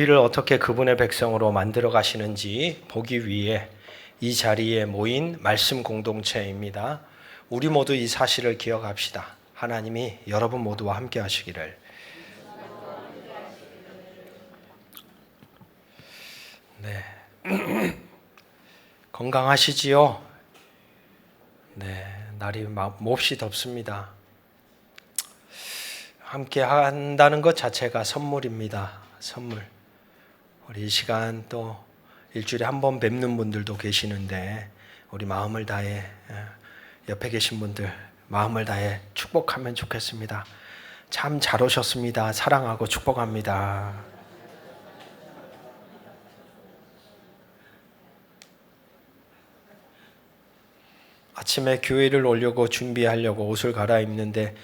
우리를 어떻게 그분의 백성으로 만들어 가시는지 보기 위해 이 자리에 모인 말씀 공동체입니다. 우리 모두 이 사실을 기억합시다. 하나님이 여러분 모두와 함께 하시기를. 네. 건강하시지요? 네. 날이 몹시 덥습니다. 함께 한다는 것 자체가 선물입니다. 선물. 우리 이 시간 또 일주일에 한 번 뵙는 분들도 계시는데 우리 마음을 다해 옆에 계신 분들 마음을 다해 축복하면 좋겠습니다. 참 잘 오셨습니다. 사랑하고 축복합니다. 아침에 교회를 오려고 준비하려고 옷을 갈아입는데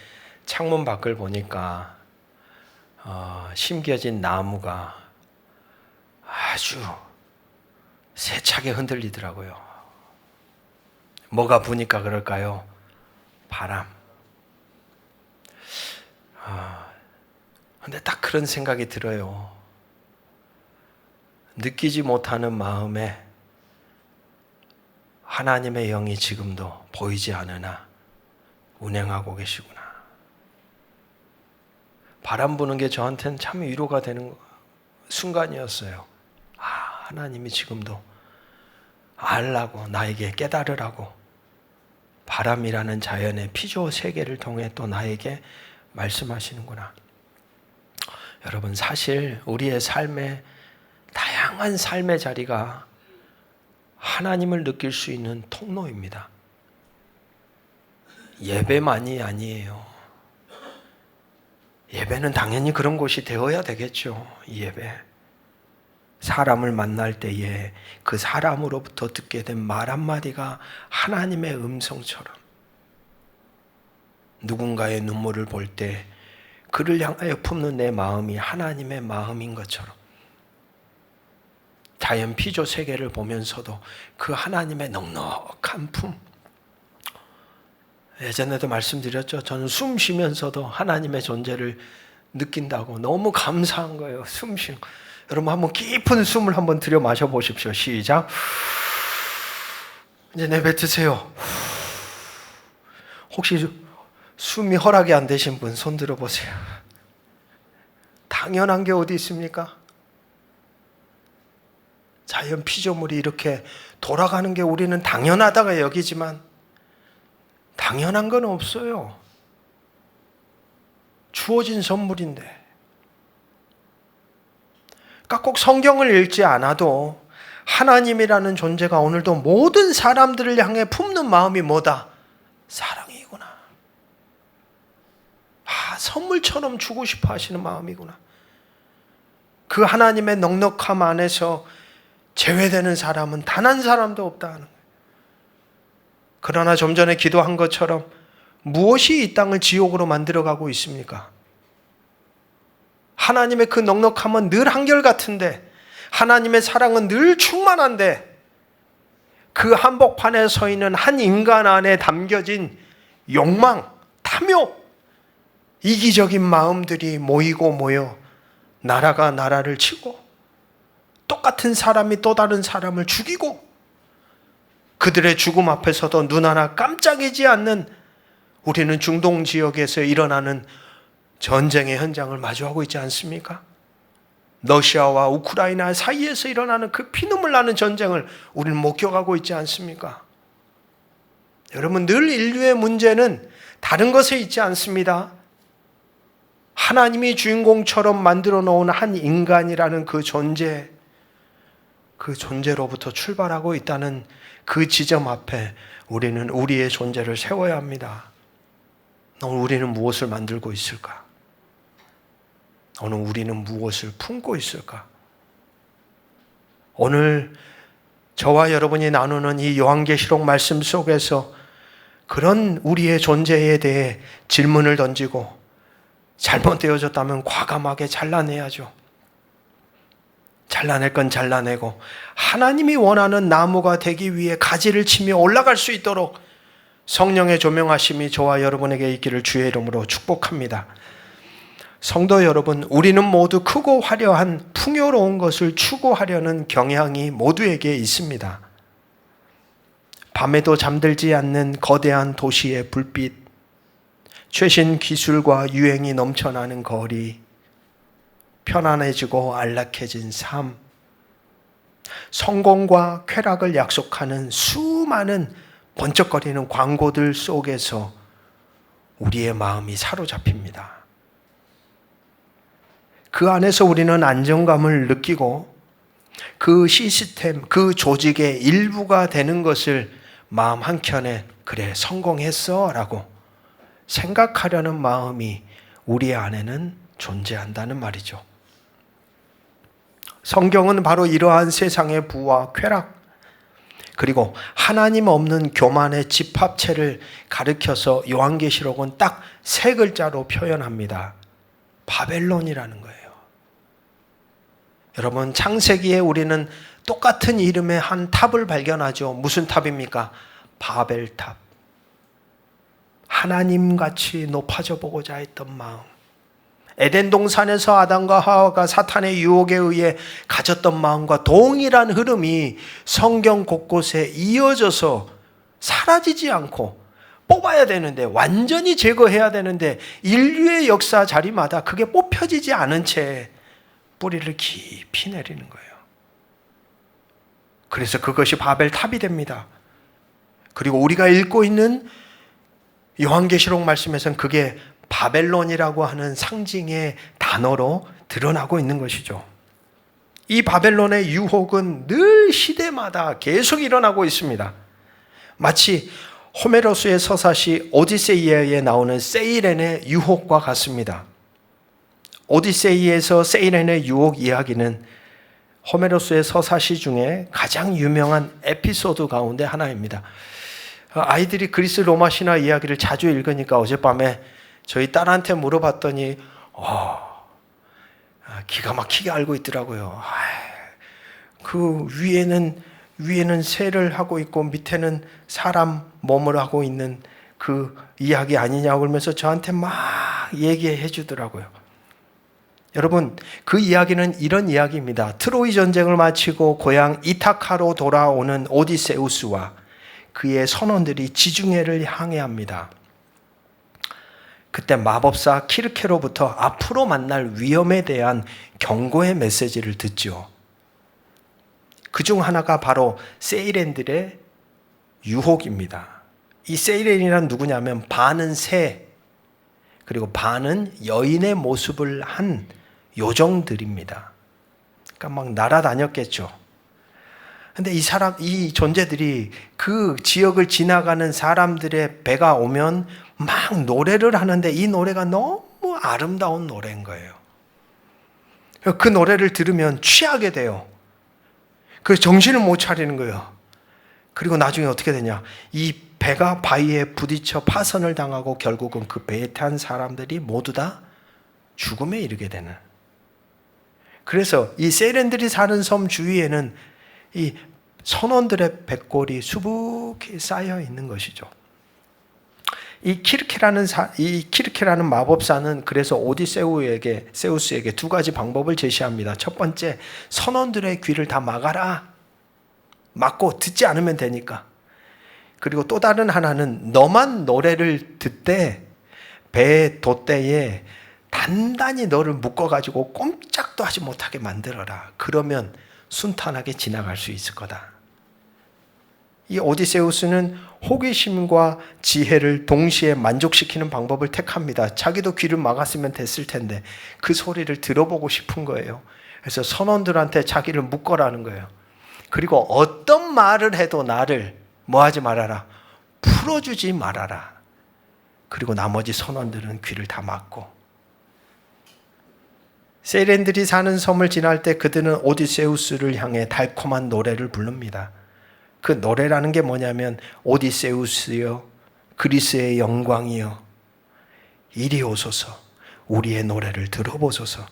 창문 밖을 보니까 심겨진 나무가 아주 세차게 흔들리더라고요. 뭐가 부니까 그럴까요? 바람. 근데 딱 그런 생각이 들어요. 느끼지 못하는 마음에 하나님의 영이 지금도 보이지 않으나 운행하고 계시구나. 바람 부는 게 저한테는 참 위로가 되는 순간이었어요. 하나님이 지금도 알라고 나에게 깨달으라고 바람이라는 자연의 피조 세계를 통해 또 나에게 말씀하시는구나. 여러분, 사실 우리의 삶의 다양한 삶의 자리가 하나님을 느낄 수 있는 통로입니다. 예배만이 아니에요. 예배는 당연히 그런 곳이 되어야 되겠죠. 예배. 사람을 만날 때에 그 사람으로부터 듣게 된 말 한마디가 하나님의 음성처럼, 누군가의 눈물을 볼 때 그를 향하여 품는 내 마음이 하나님의 마음인 것처럼, 자연 피조 세계를 보면서도 그 하나님의 넉넉한 품. 예전에도 말씀드렸죠. 저는 숨 쉬면서도 하나님의 존재를 느낀다고 너무 감사한 거예요. 숨 쉬는 거. 여러분 한번 깊은 숨을 한번 들여 마셔 보십시오. 시작. 이제 내뱉으세요. 혹시 숨이 허락이 안 되신 분 손 들어 보세요. 당연한 게 어디 있습니까? 자연 피조물이 이렇게 돌아가는 게 우리는 당연하다가 여기지만 당연한 건 없어요. 주어진 선물인데. 그러니까 꼭 성경을 읽지 않아도 하나님이라는 존재가 오늘도 모든 사람들을 향해 품는 마음이 뭐다? 사랑이구나. 선물처럼 주고 싶어 하시는 마음이구나. 그 하나님의 넉넉함 안에서 제외되는 사람은 단 한 사람도 없다 하는 거예요. 그러나 좀 전에 기도한 것처럼 무엇이 이 땅을 지옥으로 만들어가고 있습니까? 하나님의 그 넉넉함은 늘 한결같은데, 하나님의 사랑은 늘 충만한데, 그 한복판에 서 있는 한 인간 안에 담겨진 욕망, 탐욕, 이기적인 마음들이 모이고 모여 나라가 나라를 치고 똑같은 사람이 또 다른 사람을 죽이고, 그들의 죽음 앞에서도 눈 하나 깜짝이지 않는 우리는 중동 지역에서 일어나는 전쟁의 현장을 마주하고 있지 않습니까? 러시아와 우크라이나 사이에서 일어나는 그 피눈물 나는 전쟁을 우리는 목격하고 있지 않습니까? 여러분, 늘 인류의 문제는 다른 것에 있지 않습니다. 하나님이 주인공처럼 만들어 놓은 한 인간이라는 그 존재로부터 출발하고 있다는 그 지점 앞에 우리는 우리의 존재를 세워야 합니다. 오늘 우리는 무엇을 만들고 있을까? 오늘 우리는 무엇을 품고 있을까? 오늘 저와 여러분이 나누는 이 요한계시록 말씀 속에서 그런 우리의 존재에 대해 질문을 던지고 잘못되어졌다면 과감하게 잘라내야죠. 잘라낼 건 잘라내고 하나님이 원하는 나무가 되기 위해 가지를 치며 올라갈 수 있도록 성령의 조명하심이 저와 여러분에게 있기를 주의 이름으로 축복합니다. 성도 여러분, 우리는 모두 크고 화려한 풍요로운 것을 추구하려는 경향이 모두에게 있습니다. 밤에도 잠들지 않는 거대한 도시의 불빛, 최신 기술과 유행이 넘쳐나는 거리, 편안해지고 안락해진 삶, 성공과 쾌락을 약속하는 수많은 번쩍거리는 광고들 속에서 우리의 마음이 사로잡힙니다. 그 안에서 우리는 안정감을 느끼고 그 시스템, 그 조직의 일부가 되는 것을 마음 한켠에 그래 성공했어 라고 생각하려는 마음이 우리 안에는 존재한다는 말이죠. 성경은 바로 이러한 세상의 부와 쾌락, 그리고 하나님 없는 교만의 집합체를 가리켜서 요한계시록은 딱 세 글자로 표현합니다. 바벨론이라는 거예요. 여러분, 창세기에 우리는 똑같은 이름의 한 탑을 발견하죠. 무슨 탑입니까? 바벨탑. 하나님같이 높아져 보고자 했던 마음. 에덴 동산에서 아담과 하와가 사탄의 유혹에 의해 가졌던 마음과 동일한 흐름이 성경 곳곳에 이어져서 사라지지 않고 뽑아야 되는데, 완전히 제거해야 되는데 인류의 역사 자리마다 그게 뽑혀지지 않은 채 뿌리를 깊이 내리는 거예요. 그래서 그것이 바벨탑이 됩니다. 그리고 우리가 읽고 있는 요한계시록 말씀에서는 그게 바벨론이라고 하는 상징의 단어로 드러나고 있는 것이죠. 이 바벨론의 유혹은 늘 시대마다 계속 일어나고 있습니다. 마치 호메로스의 서사시 오디세이아에 나오는 세이렌의 유혹과 같습니다. 오디세이에서 세이렌의 유혹 이야기는 호메로스의 서사시 중에 가장 유명한 에피소드 가운데 하나입니다. 아이들이 그리스 로마 신화 이야기를 자주 읽으니까 어젯밤에 저희 딸한테 물어봤더니 기가 막히게 알고 있더라고요. 그 위에는 새를 하고 있고 밑에는 사람 몸을 하고 있는 그 이야기 아니냐고 그러면서 저한테 막 얘기해 주더라고요. 여러분, 그 이야기는 이런 이야기입니다. 트로이 전쟁을 마치고 고향 이타카로 돌아오는 오디세우스와 그의 선원들이 지중해를 항해합니다. 그때 마법사 키르케로부터 앞으로 만날 위험에 대한 경고의 메시지를 듣죠. 그중 하나가 바로 세이렌들의 유혹입니다. 이 세이렌이란 누구냐면 반은 새, 그리고 반은 여인의 모습을 한 요정들입니다. 그러니까 막 날아다녔겠죠. 근데 이 존재들이 그 지역을 지나가는 사람들의 배가 오면 막 노래를 하는데 이 노래가 너무 아름다운 노래인 거예요. 그 노래를 들으면 취하게 돼요. 그 정신을 못 차리는 거예요. 그리고 나중에 어떻게 되냐? 이 배가 바위에 부딪혀 파선을 당하고 결국은 그 배에 탄 사람들이 모두 다 죽음에 이르게 되는. 그래서 이 세이렌들이 사는 섬 주위에는 이 선원들의 백골이 수북히 쌓여 있는 것이죠. 이 키르케라는 마법사는 그래서 세우스에게 두 가지 방법을 제시합니다. 첫 번째, 선원들의 귀를 다 막아라. 막고 듣지 않으면 되니까. 그리고 또 다른 하나는 너만 노래를 듣되 배의 돛대에 단단히 너를 묶어가지고 꼼짝도 하지 못하게 만들어라. 그러면 순탄하게 지나갈 수 있을 거다. 이 오디세우스는 호기심과 지혜를 동시에 만족시키는 방법을 택합니다. 자기도 귀를 막았으면 됐을 텐데 그 소리를 들어보고 싶은 거예요. 그래서 선원들한테 자기를 묶어라는 거예요. 그리고 어떤 말을 해도 나를 뭐하지 말아라, 풀어주지 말아라. 그리고 나머지 선원들은 귀를 다 막고, 세이렌들이 사는 섬을 지날 때 그들은 오디세우스를 향해 달콤한 노래를 부릅니다. 그 노래라는 게 뭐냐면, 오디세우스여, 그리스의 영광이여, 이리 오소서, 우리의 노래를 들어보소서,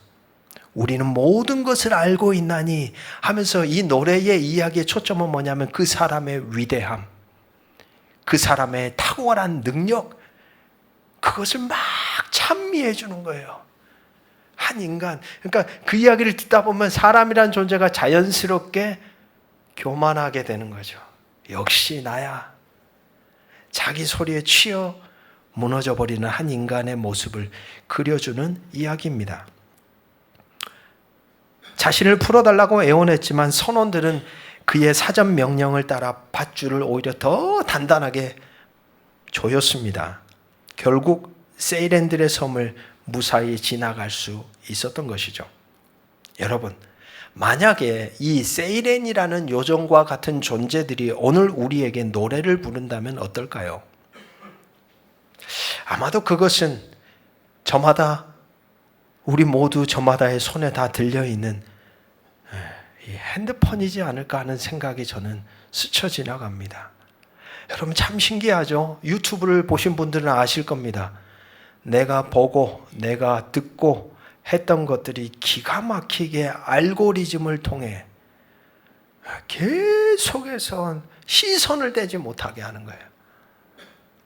우리는 모든 것을 알고 있나니 하면서 이 노래의 이야기의 초점은 뭐냐면 그 사람의 위대함, 그 사람의 탁월한 능력, 그것을 막 찬미해 주는 거예요. 한 인간. 그러니까 그 이야기를 듣다 보면 사람이란 존재가 자연스럽게 교만하게 되는 거죠. 역시 나야. 자기 소리에 취해 무너져 버리는 한 인간의 모습을 그려주는 이야기입니다. 자신을 풀어달라고 애원했지만 선원들은 그의 사전 명령을 따라 밧줄을 오히려 더 단단하게 조였습니다. 결국 세이렌들의 섬을 무사히 지나갈 수 있었던 것이죠. 여러분, 만약에 이 세이렌이라는 요정과 같은 존재들이 오늘 우리에게 노래를 부른다면 어떨까요? 아마도 그것은 저마다, 우리 모두 저마다의 손에 다 들려있는 이 핸드폰이지 않을까 하는 생각이 저는 스쳐 지나갑니다. 여러분 참 신기하죠? 유튜브를 보신 분들은 아실 겁니다. 내가 보고 내가 듣고 했던 것들이 기가 막히게 알고리즘을 통해 계속해서 시선을 떼지 못하게 하는 거예요.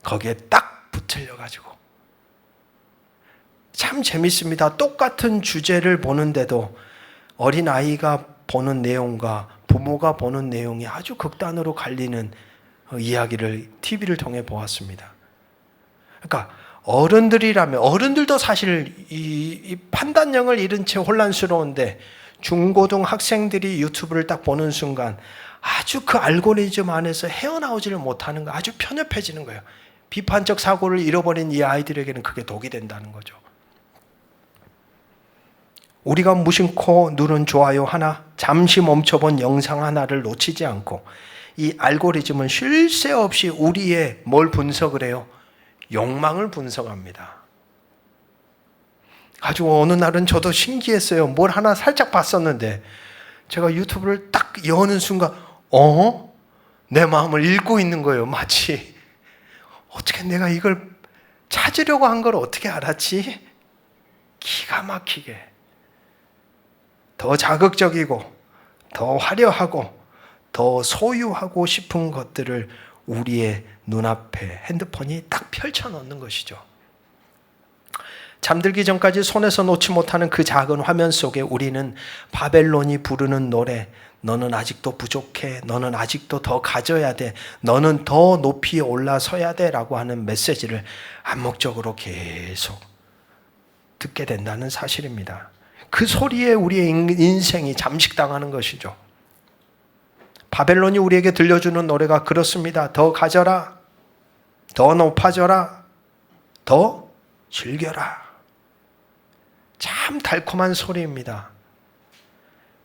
거기에 딱 붙들려가지고. 참 재밌습니다. 똑같은 주제를 보는데도 어린아이가 보는 내용과 부모가 보는 내용이 아주 극단으로 갈리는 이야기를 TV를 통해 보았습니다. 그러니까 어른들이라면, 어른들도 사실 이 판단력을 잃은 채 혼란스러운데 중고등 학생들이 유튜브를 딱 보는 순간 아주 그 알고리즘 안에서 헤어나오지를 못하는 거, 아주 편협해지는 거예요. 비판적 사고를 잃어버린 이 아이들에게는 그게 독이 된다는 거죠. 우리가 무심코 누른 좋아요 하나, 잠시 멈춰본 영상 하나를 놓치지 않고 이 알고리즘은 쉴 새 없이 우리의 뭘 분석을 해요? 욕망을 분석합니다. 아주 어느 날은 저도 신기했어요. 뭘 하나 살짝 봤었는데 제가 유튜브를 딱 여는 순간 내 마음을 읽고 있는 거예요. 마치 어떻게 내가 이걸 찾으려고 한 걸 어떻게 알았지? 기가 막히게 더 자극적이고 더 화려하고 더 소유하고 싶은 것들을 우리의 눈앞에 핸드폰이 딱 펼쳐놓는 것이죠. 잠들기 전까지 손에서 놓지 못하는 그 작은 화면 속에 우리는 바벨론이 부르는 노래, 너는 아직도 부족해, 너는 아직도 더 가져야 돼, 너는 더 높이 올라서야 돼 라고 하는 메시지를 암묵적으로 계속 듣게 된다는 사실입니다. 그 소리에 우리의 인생이 잠식당하는 것이죠. 바벨론이 우리에게 들려주는 노래가 그렇습니다. 더 가져라, 더 높아져라, 더 즐겨라. 참 달콤한 소리입니다.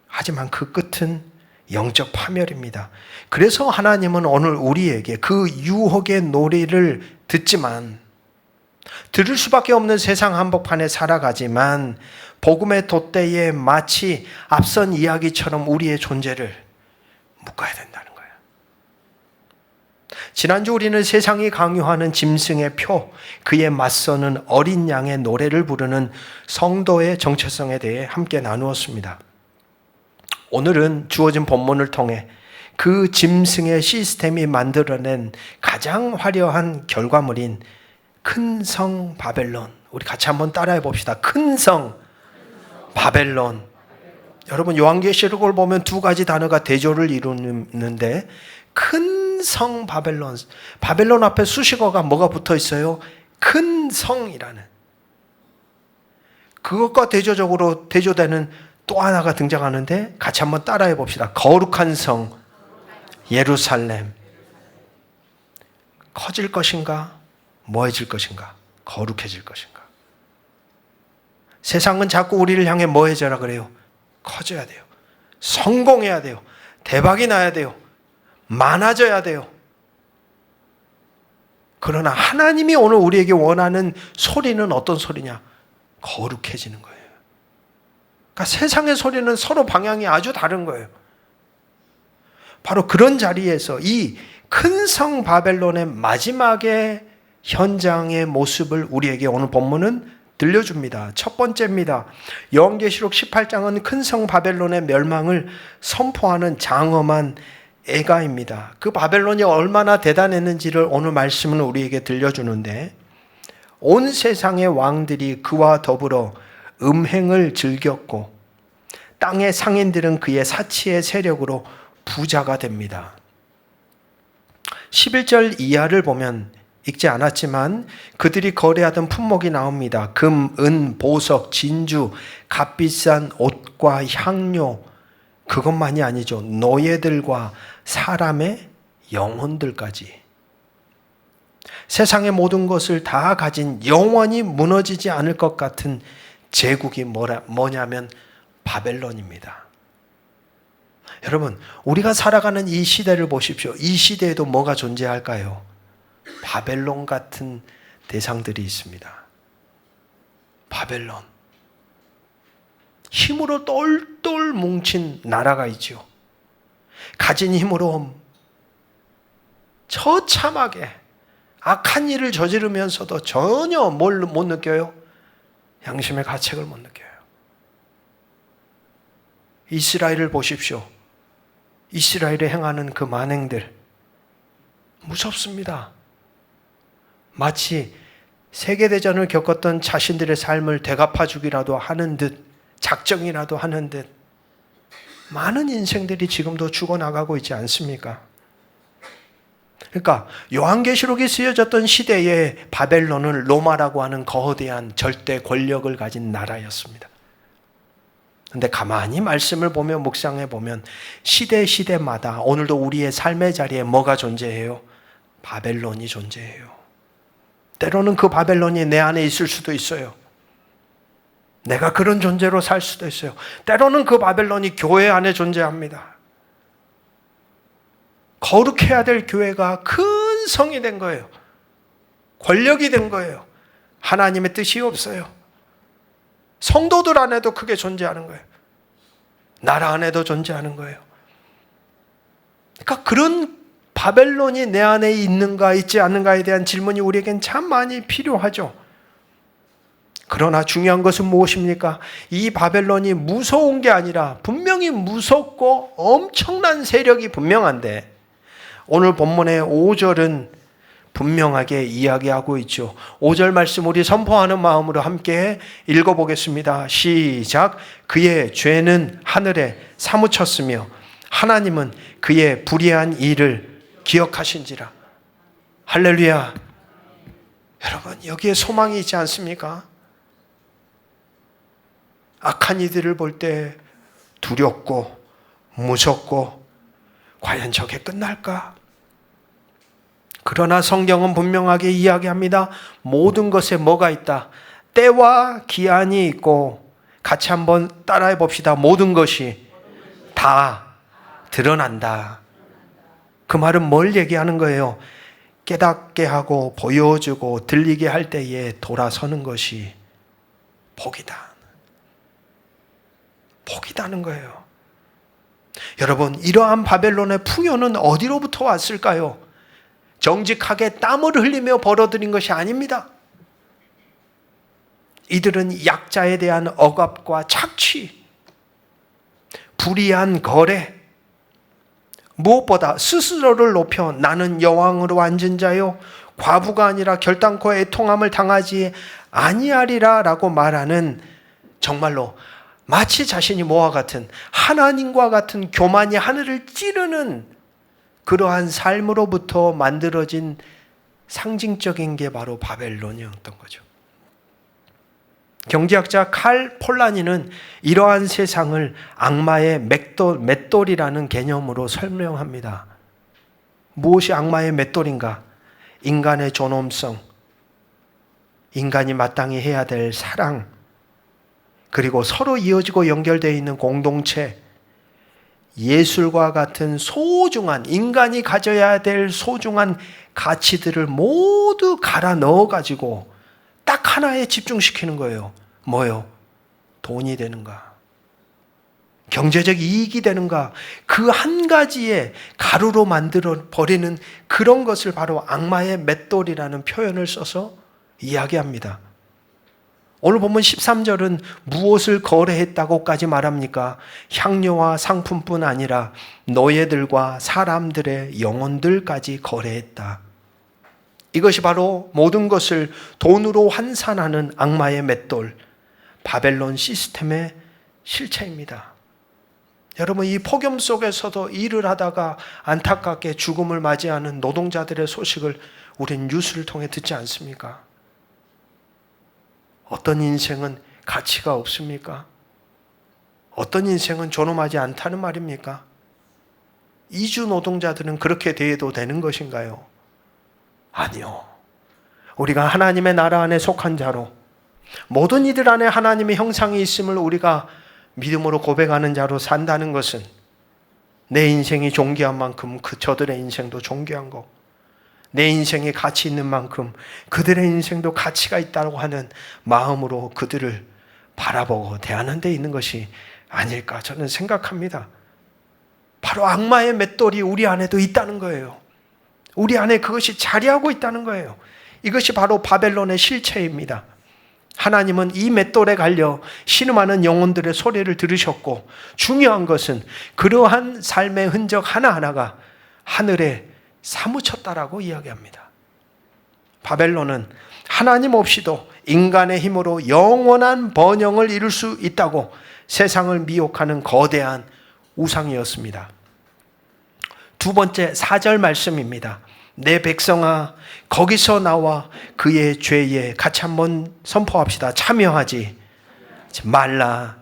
하지만 그 끝은 영적 파멸입니다. 그래서 하나님은 오늘 우리에게 그 유혹의 노래를 듣지만, 들을 수밖에 없는 세상 한복판에 살아가지만 복음의 돛대에 마치 앞선 이야기처럼 우리의 존재를 묶어야 된다는 거예요. 지난주 우리는 세상이 강요하는 짐승의 표, 그에 맞서는 어린 양의 노래를 부르는 성도의 정체성에 대해 함께 나누었습니다. 오늘은 주어진 본문을 통해 그 짐승의 시스템이 만들어낸 가장 화려한 결과물인 큰 성 바벨론, 우리 같이 한번 따라해 봅시다. 큰 성 바벨론. 여러분 요한계시록을 보면 두 가지 단어가 대조를 이루는데 큰 성 바벨론, 바벨론 앞에 수식어가 뭐가 붙어 있어요? 큰 성이라는, 그것과 대조적으로 대조되는 또 하나가 등장하는데 같이 한번 따라해 봅시다. 거룩한 성 예루살렘. 커질 것인가? 뭐해질 것인가? 거룩해질 것인가? 세상은 자꾸 우리를 향해 뭐해져라 그래요? 커져야 돼요. 성공해야 돼요. 대박이 나야 돼요. 많아져야 돼요. 그러나 하나님이 오늘 우리에게 원하는 소리는 어떤 소리냐? 거룩해지는 거예요. 그러니까 세상의 소리는 서로 방향이 아주 다른 거예요. 바로 그런 자리에서 이 큰 성 바벨론의 마지막의 현장의 모습을 우리에게 오늘 본문은 들려줍니다. 첫 번째입니다. 요한계시록 18장은 큰 성 바벨론의 멸망을 선포하는 장엄한 애가입니다. 그 바벨론이 얼마나 대단했는지를 오늘 말씀은 우리에게 들려주는데, 온 세상의 왕들이 그와 더불어 음행을 즐겼고 땅의 상인들은 그의 사치의 세력으로 부자가 됩니다. 11절 이하를 보면 읽지 않았지만 그들이 거래하던 품목이 나옵니다. 금, 은, 보석, 진주, 값비싼 옷과 향료, 그것만이 아니죠. 노예들과 사람의 영혼들까지. 세상의 모든 것을 다 가진 영원히 무너지지 않을 것 같은 제국이 뭐냐면 바벨론입니다. 여러분, 우리가 살아가는 이 시대를 보십시오. 이 시대에도 뭐가 존재할까요? 바벨론 같은 대상들이 있습니다. 바벨론. 힘으로 똘똘 뭉친 나라가 있죠. 가진 힘으로 처참하게 악한 일을 저지르면서도 전혀 뭘 못 느껴요? 양심의 가책을 못 느껴요. 이스라엘을 보십시오. 이스라엘에 행하는 그 만행들 무섭습니다. 마치 세계대전을 겪었던 자신들의 삶을 되갚아주기라도 하는 듯, 작정이라도 하는 듯 많은 인생들이 지금도 죽어나가고 있지 않습니까? 그러니까 요한계시록이 쓰여졌던 시대에 바벨론은 로마라고 하는 거대한 절대 권력을 가진 나라였습니다. 그런데 가만히 말씀을 보며 묵상해 보면 시대마다 오늘도 우리의 삶의 자리에 뭐가 존재해요? 바벨론이 존재해요. 때로는 그 바벨론이 내 안에 있을 수도 있어요. 내가 그런 존재로 살 수도 있어요. 때로는 그 바벨론이 교회 안에 존재합니다. 거룩해야 될 교회가 큰 성이 된 거예요. 권력이 된 거예요. 하나님의 뜻이 없어요. 성도들 안에도 크게 존재하는 거예요. 나라 안에도 존재하는 거예요. 그러니까 그런 바벨론이 내 안에 있는가 있지 않는가에 대한 질문이 우리에겐 참 많이 필요하죠. 그러나 중요한 것은 무엇입니까? 이 바벨론이 무서운 게 아니라 분명히 무섭고 엄청난 세력이 분명한데 오늘 본문의 5절은 분명하게 이야기하고 있죠. 5절 말씀 우리 선포하는 마음으로 함께 읽어보겠습니다. 시작. 그의 죄는 하늘에 사무쳤으며 하나님은 그의 불의한 일을 기억하신지라. 할렐루야. 여러분, 여기에 소망이 있지 않습니까? 악한 이들을 볼 때 두렵고 무섭고 과연 저게 끝날까? 그러나 성경은 분명하게 이야기합니다. 모든 것에 뭐가 있다? 때와 기한이 있고, 같이 한번 따라해 봅시다. 모든 것이 다 드러난다. 그 말은 뭘 얘기하는 거예요? 깨닫게 하고 보여주고 들리게 할 때에 돌아서는 것이 복이다. 복이다는 거예요. 여러분, 이러한 바벨론의 풍요는 어디로부터 왔을까요? 정직하게 땀을 흘리며 벌어들인 것이 아닙니다. 이들은 약자에 대한 억압과 착취, 불의한 거래, 무엇보다 스스로를 높여 나는 여왕으로 앉은 자요 과부가 아니라 결단코 애통함을 당하지 아니하리라 라고 말하는, 정말로 마치 자신이 뭐와 같은, 하나님과 같은 교만이 하늘을 찌르는 그러한 삶으로부터 만들어진 상징적인 게 바로 바벨론이었던 거죠. 경제학자 칼 폴라니는 이러한 세상을 악마의 맷돌이라는 개념으로 설명합니다. 무엇이 악마의 맷돌인가? 인간의 존엄성, 인간이 마땅히 해야 될 사랑, 그리고 서로 이어지고 연결되어 있는 공동체, 예술과 같은 소중한, 인간이 가져야 될 소중한 가치들을 모두 갈아 넣어가지고 딱 하나에 집중시키는 거예요. 뭐요? 돈이 되는가? 경제적 이익이 되는가? 그 한 가지에 가루로 만들어 버리는 그런 것을 바로 악마의 맷돌이라는 표현을 써서 이야기합니다. 오늘 보면 13절은 무엇을 거래했다고까지 말합니까? 향료와 상품뿐 아니라 노예들과 사람들의 영혼들까지 거래했다. 이것이 바로 모든 것을 돈으로 환산하는 악마의 맷돌, 바벨론 시스템의 실체입니다. 여러분, 이 폭염 속에서도 일을 하다가 안타깝게 죽음을 맞이하는 노동자들의 소식을 우린 뉴스를 통해 듣지 않습니까? 어떤 인생은 가치가 없습니까? 어떤 인생은 존엄하지 않다는 말입니까? 이주 노동자들은 그렇게 대해도 되는 것인가요? 아니요. 우리가 하나님의 나라 안에 속한 자로 모든 이들 안에 하나님의 형상이 있음을 우리가 믿음으로 고백하는 자로 산다는 것은 내 인생이 존귀한 만큼 저들의 인생도 존귀한 거, 내 인생에 가치 있는 만큼 그들의 인생도 가치가 있다고 하는 마음으로 그들을 바라보고 대하는 데 있는 것이 아닐까 저는 생각합니다. 바로 악마의 맷돌이 우리 안에도 있다는 거예요. 우리 안에 그것이 자리하고 있다는 거예요. 이것이 바로 바벨론의 실체입니다. 하나님은 이 맷돌에 갈려 신음하는 영혼들의 소리를 들으셨고, 중요한 것은 그러한 삶의 흔적 하나하나가 하늘에 사무쳤다라고 이야기합니다. 바벨론은 하나님 없이도 인간의 힘으로 영원한 번영을 이룰 수 있다고 세상을 미혹하는 거대한 우상이었습니다. 두 번째 4절 말씀입니다. 내 백성아 거기서 나와 그의 죄에 같이 한번 선포합시다. 참여하지 말라.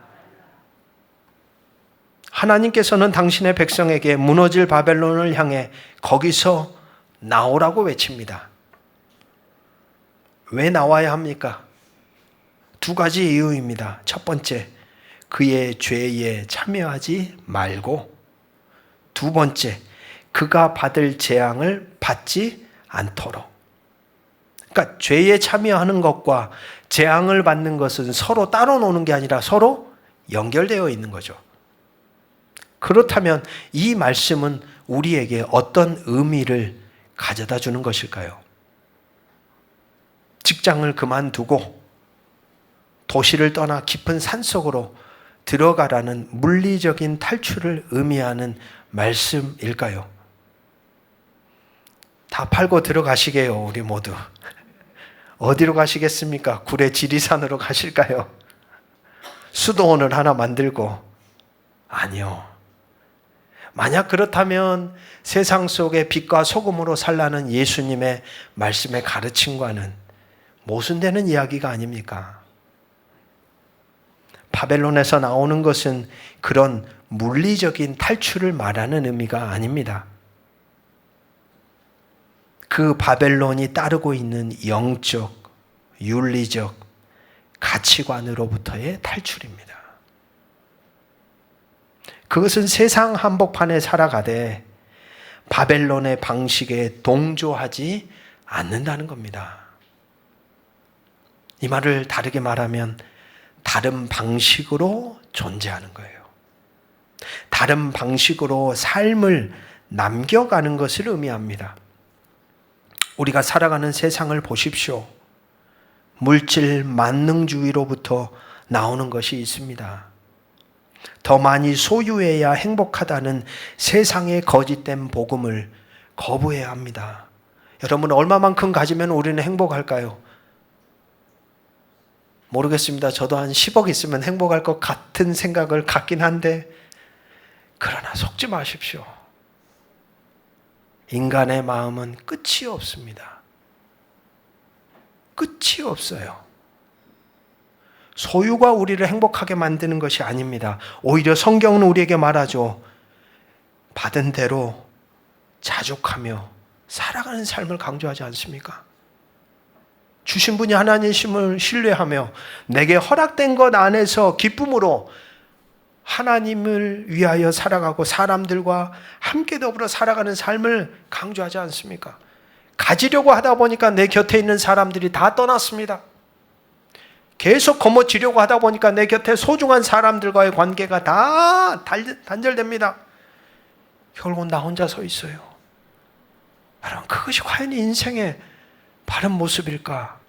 하나님께서는 당신의 백성에게 무너질 바벨론을 향해 거기서 나오라고 외칩니다. 왜 나와야 합니까? 두 가지 이유입니다. 첫 번째, 그의 죄에 참여하지 말고, 두 번째, 그가 받을 재앙을 받지 않도록. 그러니까 죄에 참여하는 것과 재앙을 받는 것은 서로 따로 노는 게 아니라 서로 연결되어 있는 거죠. 그렇다면 이 말씀은 우리에게 어떤 의미를 가져다 주는 것일까요? 직장을 그만두고 도시를 떠나 깊은 산속으로 들어가라는 물리적인 탈출을 의미하는 말씀일까요? 다 팔고 들어가시게요, 우리 모두. 어디로 가시겠습니까? 구례 지리산으로 가실까요? 수도원을 하나 만들고. 아니요. 만약 그렇다면 세상 속에 빛과 소금으로 살라는 예수님의 말씀의 가르침과는 모순되는 이야기가 아닙니까? 바벨론에서 나오는 것은 그런 물리적인 탈출을 말하는 의미가 아닙니다. 그 바벨론이 따르고 있는 영적, 윤리적 가치관으로부터의 탈출입니다. 그것은 세상 한복판에 살아가되 바벨론의 방식에 동조하지 않는다는 겁니다. 이 말을 다르게 말하면 다른 방식으로 존재하는 거예요. 다른 방식으로 삶을 남겨가는 것을 의미합니다. 우리가 살아가는 세상을 보십시오. 물질 만능주의로부터 나오는 것이 있습니다. 더 많이 소유해야 행복하다는 세상의 거짓된 복음을 거부해야 합니다. 여러분, 얼마만큼 가지면 우리는 행복할까요? 모르겠습니다. 저도 한 10억 있으면 행복할 것 같은 생각을 갖긴 한데, 그러나 속지 마십시오. 인간의 마음은 끝이 없습니다. 끝이 없어요. 소유가 우리를 행복하게 만드는 것이 아닙니다. 오히려 성경은 우리에게 말하죠. 받은 대로 자족하며 살아가는 삶을 강조하지 않습니까? 주신 분이 하나님이심을 신뢰하며 내게 허락된 것 안에서 기쁨으로 하나님을 위하여 살아가고 사람들과 함께 더불어 살아가는 삶을 강조하지 않습니까? 가지려고 하다 보니까 내 곁에 있는 사람들이 다 떠났습니다. 계속 거머쥐려고 하다 보니까 내 곁에 소중한 사람들과의 관계가 다 단절됩니다. 결국은 나 혼자 서 있어요. 여러분, 그것이 과연 인생의 바른 모습일까?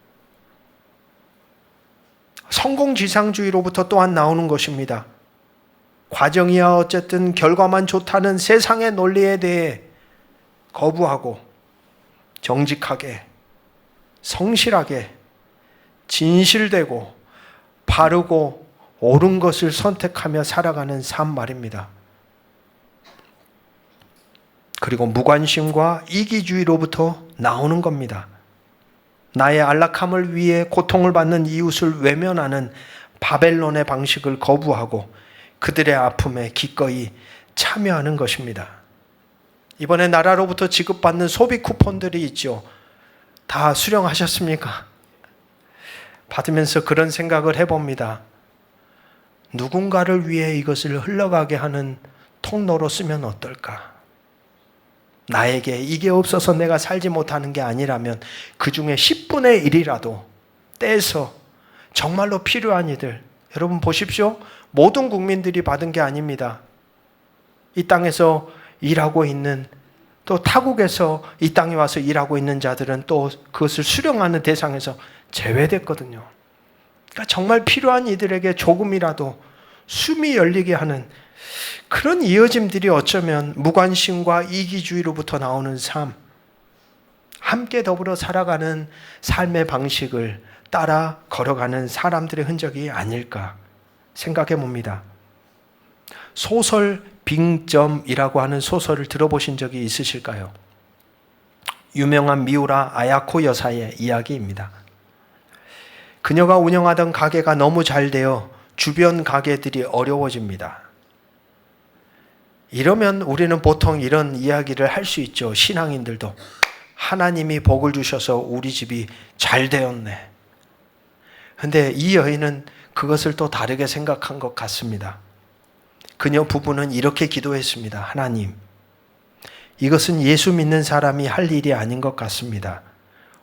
성공지상주의로부터 또한 나오는 것입니다. 과정이야 어쨌든 결과만 좋다는 세상의 논리에 대해 거부하고 정직하게, 성실하게, 진실되고 바르고 옳은 것을 선택하며 살아가는 삶 말입니다. 그리고 무관심과 이기주의로부터 나오는 겁니다. 나의 안락함을 위해 고통을 받는 이웃을 외면하는 바벨론의 방식을 거부하고 그들의 아픔에 기꺼이 참여하는 것입니다. 이번에 나라로부터 지급받는 소비 쿠폰들이 있죠. 다 수령하셨습니까? 받으면서 그런 생각을 해봅니다. 누군가를 위해 이것을 흘러가게 하는 통로로 쓰면 어떨까? 나에게 이게 없어서 내가 살지 못하는 게 아니라면 그 중에 10분의 1이라도 떼서 정말로 필요한 이들, 여러분 보십시오. 모든 국민들이 받은 게 아닙니다. 이 땅에서 일하고 있는, 또 타국에서 이 땅에 와서 일하고 있는 자들은 또 그것을 수령하는 대상에서 제외됐거든요. 그러니까 정말 필요한 이들에게 조금이라도 숨이 열리게 하는 그런 이어짐들이 어쩌면 무관심과 이기주의로부터 나오는 삶, 함께 더불어 살아가는 삶의 방식을 따라 걸어가는 사람들의 흔적이 아닐까 생각해 봅니다. 소설 빙점이라고 하는 소설을 들어보신 적이 있으실까요? 유명한 미우라 아야코 여사의 이야기입니다. 그녀가 운영하던 가게가 너무 잘 되어 주변 가게들이 어려워집니다. 이러면 우리는 보통 이런 이야기를 할 수 있죠. 신앙인들도 하나님이 복을 주셔서 우리 집이 잘 되었네. 근데 이 여인은 그것을 또 다르게 생각한 것 같습니다. 그녀 부부는 이렇게 기도했습니다. 하나님, 이것은 예수 믿는 사람이 할 일이 아닌 것 같습니다.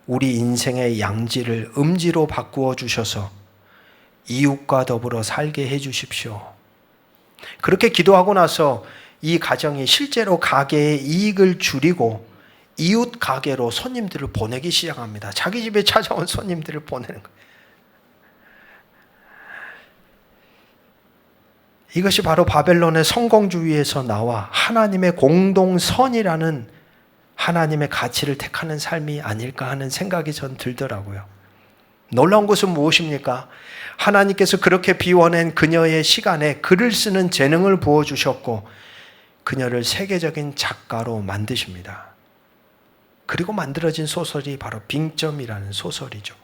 우리 인생의 양지를 음지로 바꾸어 주셔서 이웃과 더불어 살게 해 주십시오. 그렇게 기도하고 나서 이 가정이 실제로 가게의 이익을 줄이고 이웃 가게로 손님들을 보내기 시작합니다. 자기 집에 찾아온 손님들을 보내는 거예요. 이것이 바로 바벨론의 성공주의에서 나와 하나님의 공동선이라는 하나님의 가치를 택하는 삶이 아닐까 하는 생각이 전 들더라고요. 놀라운 것은 무엇입니까? 하나님께서 그렇게 비워낸 그녀의 시간에 글을 쓰는 재능을 부어주셨고 그녀를 세계적인 작가로 만드십니다. 그리고 만들어진 소설이 바로 빙점이라는 소설이죠.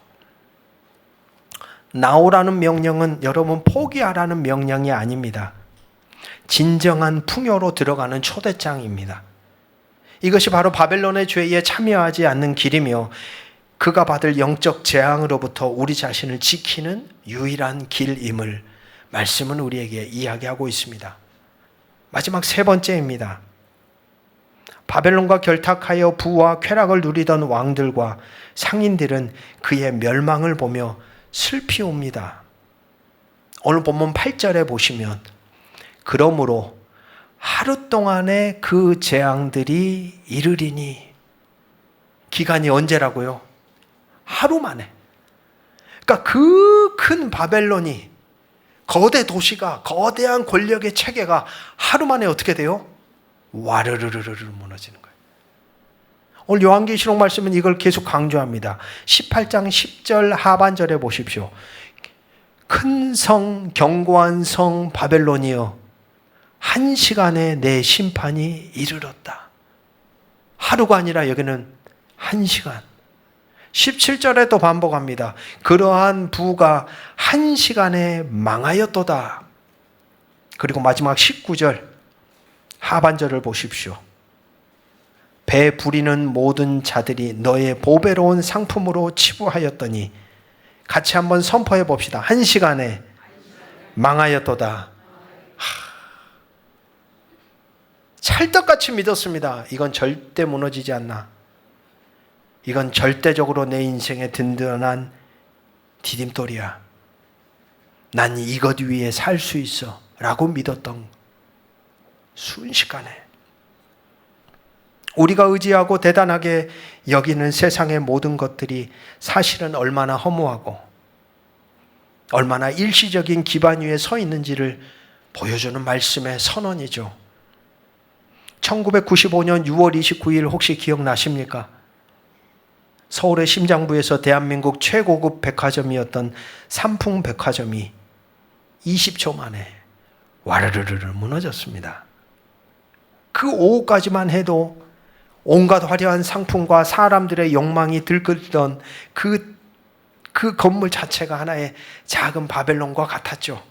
나오라는 명령은 여러분 포기하라는 명령이 아닙니다. 진정한 풍요로 들어가는 초대장입니다. 이것이 바로 바벨론의 죄에 참여하지 않는 길이며 그가 받을 영적 재앙으로부터 우리 자신을 지키는 유일한 길임을 말씀은 우리에게 이야기하고 있습니다. 마지막 세 번째입니다. 바벨론과 결탁하여 부와 쾌락을 누리던 왕들과 상인들은 그의 멸망을 보며 슬피옵니다. 오늘 본문 8절에 보시면 그러므로 하루 동안의 그 재앙들이 이르리니, 기간이 언제라고요? 하루 만에. 그러니까 그 큰 바벨론이, 거대 도시가, 거대한 권력의 체계가 하루 만에 어떻게 돼요? 와르르르르 무너지는 거예요. 오늘 요한계시록 말씀은 이걸 계속 강조합니다. 18장 10절 하반절에 보십시오. 큰 성, 견고한 성 바벨론이여, 한 시간에 내 심판이 이르렀다. 하루가 아니라 여기는 한 시간. 17절에 또 반복합니다. 그러한 부가 한 시간에 망하였도다. 그리고 마지막 19절 하반절을 보십시오. 배 부리는 모든 자들이 너의 보배로운 상품으로 치부하였더니, 같이 한번 선포해 봅시다. 한 시간에 망하였도다. 찰떡같이 믿었습니다. 이건 절대 무너지지 않나. 이건 절대적으로 내 인생의 든든한 디딤돌이야. 난 이것 위에 살 수 있어 라고 믿었던 순식간에 우리가 의지하고 대단하게 여기는 세상의 모든 것들이 사실은 얼마나 허무하고 얼마나 일시적인 기반 위에 서 있는지를 보여주는 말씀의 선언이죠. 1995년 6월 29일 혹시 기억나십니까? 서울의 심장부에서 대한민국 최고급 백화점이었던 삼풍백화점이 20초 만에 와르르르 무너졌습니다. 그 오후까지만 해도 온갖 화려한 상품과 사람들의 욕망이 들끓던 그 건물 자체가 하나의 작은 바벨론과 같았죠.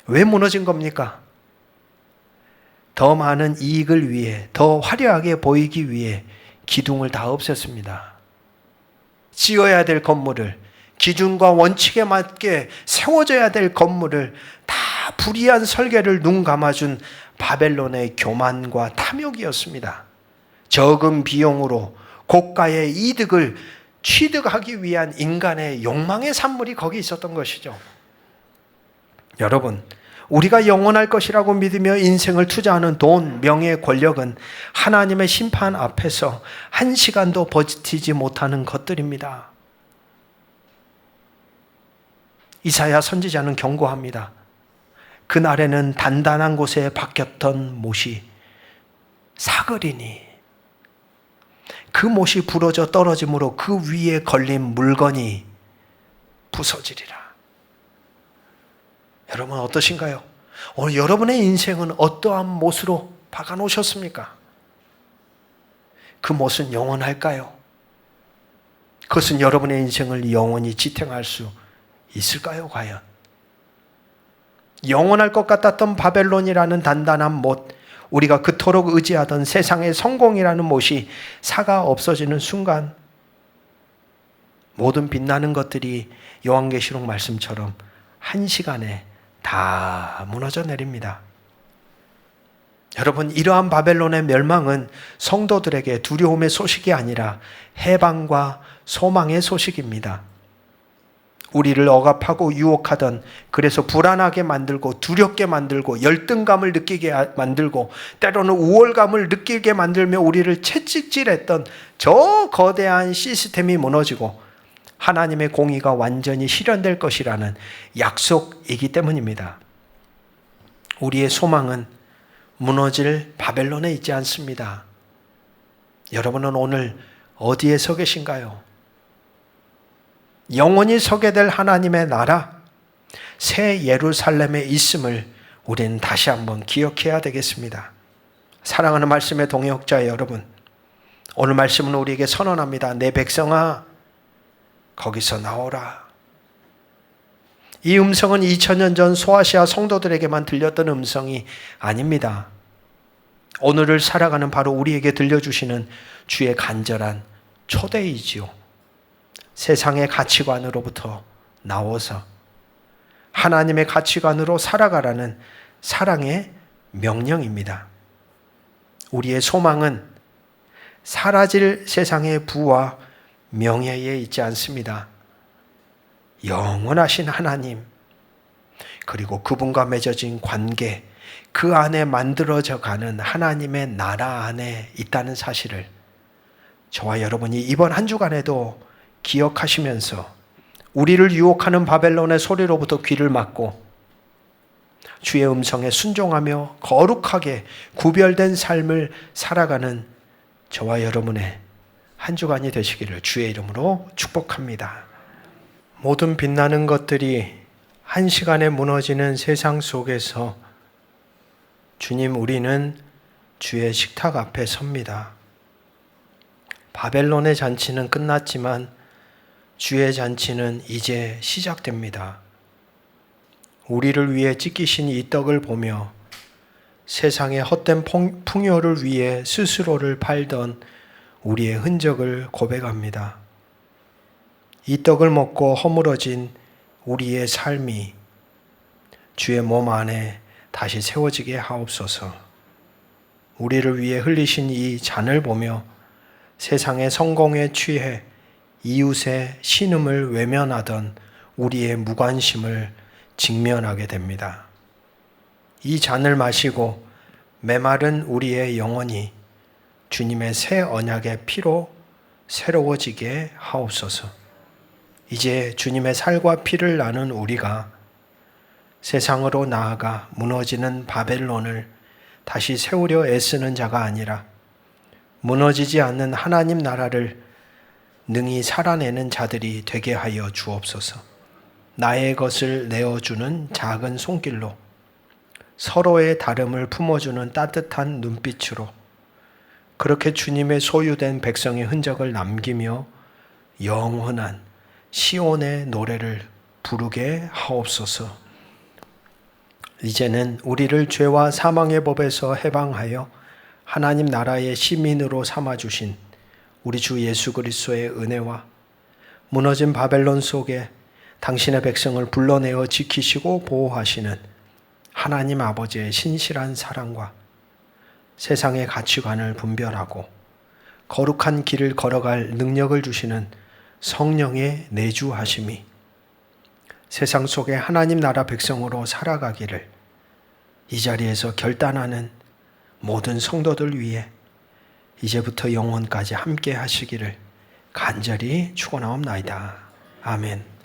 왜 무너진 겁니까? 더 많은 이익을 위해, 더 화려하게 보이기 위해 기둥을 다 없앴습니다. 지어야 될 건물을, 기준과 원칙에 맞게 세워져야 될 건물을 다 불의한 설계를 눈 감아준 바벨론의 교만과 탐욕이었습니다. 적은 비용으로 고가의 이득을 취득하기 위한 인간의 욕망의 산물이 거기 있었던 것이죠. 여러분, 우리가 영원할 것이라고 믿으며 인생을 투자하는 돈, 명예, 권력은 하나님의 심판 앞에서 한 시간도 버티지 못하는 것들입니다. 이사야 선지자는 경고합니다. 그날에는 단단한 곳에 박혔던 못이 사그리니 그 못이 부러져 떨어짐으로 그 위에 걸린 물건이 부서지리라. 여러분 어떠신가요? 오늘 여러분의 인생은 어떠한 못으로 박아놓으셨습니까? 그 못은 영원할까요? 그것은 여러분의 인생을 영원히 지탱할 수 있을까요, 과연? 영원할 것 같았던 바벨론이라는 단단한 못, 우리가 그토록 의지하던 세상의 성공이라는 못이 사가 없어지는 순간 모든 빛나는 것들이 요한계시록 말씀처럼 한 시간에 다 무너져 내립니다. 여러분, 이러한 바벨론의 멸망은 성도들에게 두려움의 소식이 아니라 해방과 소망의 소식입니다. 우리를 억압하고 유혹하던, 그래서 불안하게 만들고 두렵게 만들고 열등감을 느끼게 만들고 때로는 우월감을 느끼게 만들며 우리를 채찍질했던 저 거대한 시스템이 무너지고 하나님의 공의가 완전히 실현될 것이라는 약속이기 때문입니다. 우리의 소망은 무너질 바벨론에 있지 않습니다. 여러분은 오늘 어디에 서 계신가요? 영원히 서게 될 하나님의 나라, 새 예루살렘에 있음을 우리는 다시 한번 기억해야 되겠습니다. 사랑하는 말씀의 동역자 여러분, 오늘 말씀은 우리에게 선언합니다. 내 백성아, 거기서 나오라. 이 음성은 2000년 전 소아시아 성도들에게만 들렸던 음성이 아닙니다. 오늘을 살아가는 바로 우리에게 들려주시는 주의 간절한 초대이지요. 세상의 가치관으로부터 나와서 하나님의 가치관으로 살아가라는 사랑의 명령입니다. 우리의 소망은 사라질 세상의 부와 명예에 있지 않습니다. 영원하신 하나님, 그리고 그분과 맺어진 관계, 그 안에 만들어져 가는 하나님의 나라 안에 있다는 사실을 저와 여러분이 이번 한 주간에도 기억하시면서 우리를 유혹하는 바벨론의 소리로부터 귀를 막고 주의 음성에 순종하며 거룩하게 구별된 삶을 살아가는 저와 여러분의 한 주간이 되시기를 주의 이름으로 축복합니다. 모든 빛나는 것들이 한 시간에 무너지는 세상 속에서 주님, 우리는 주의 식탁 앞에 섭니다. 바벨론의 잔치는 끝났지만 주의 잔치는 이제 시작됩니다. 우리를 위해 찢기신 이 떡을 보며 세상의 헛된 풍요를 위해 스스로를 팔던 우리의 흔적을 고백합니다. 이 떡을 먹고 허물어진 우리의 삶이 주의 몸 안에 다시 세워지게 하옵소서. 우리를 위해 흘리신 이 잔을 보며 세상의 성공에 취해 이웃의 신음을 외면하던 우리의 무관심을 직면하게 됩니다. 이 잔을 마시고 메마른 우리의 영혼이 주님의 새 언약의 피로 새로워지게 하옵소서. 이제 주님의 살과 피를 나눈 우리가 세상으로 나아가 무너지는 바벨론을 다시 세우려 애쓰는 자가 아니라 무너지지 않는 하나님 나라를 능히 살아내는 자들이 되게 하여 주옵소서. 나의 것을 내어주는 작은 손길로, 서로의 다름을 품어주는 따뜻한 눈빛으로 그렇게 주님의 소유된 백성의 흔적을 남기며 영원한 시온의 노래를 부르게 하옵소서. 이제는 우리를 죄와 사망의 법에서 해방하여 하나님 나라의 시민으로 삼아주신 우리 주 예수 그리스도의 은혜와 무너진 바벨론 속에 당신의 백성을 불러내어 지키시고 보호하시는 하나님 아버지의 신실한 사랑과 세상의 가치관을 분별하고 거룩한 길을 걸어갈 능력을 주시는 성령의 내주하심이 세상 속에 하나님 나라 백성으로 살아가기를 이 자리에서 결단하는 모든 성도들 위해 이제부터 영원까지 함께 하시기를 간절히 축원하옵나이다. 아멘.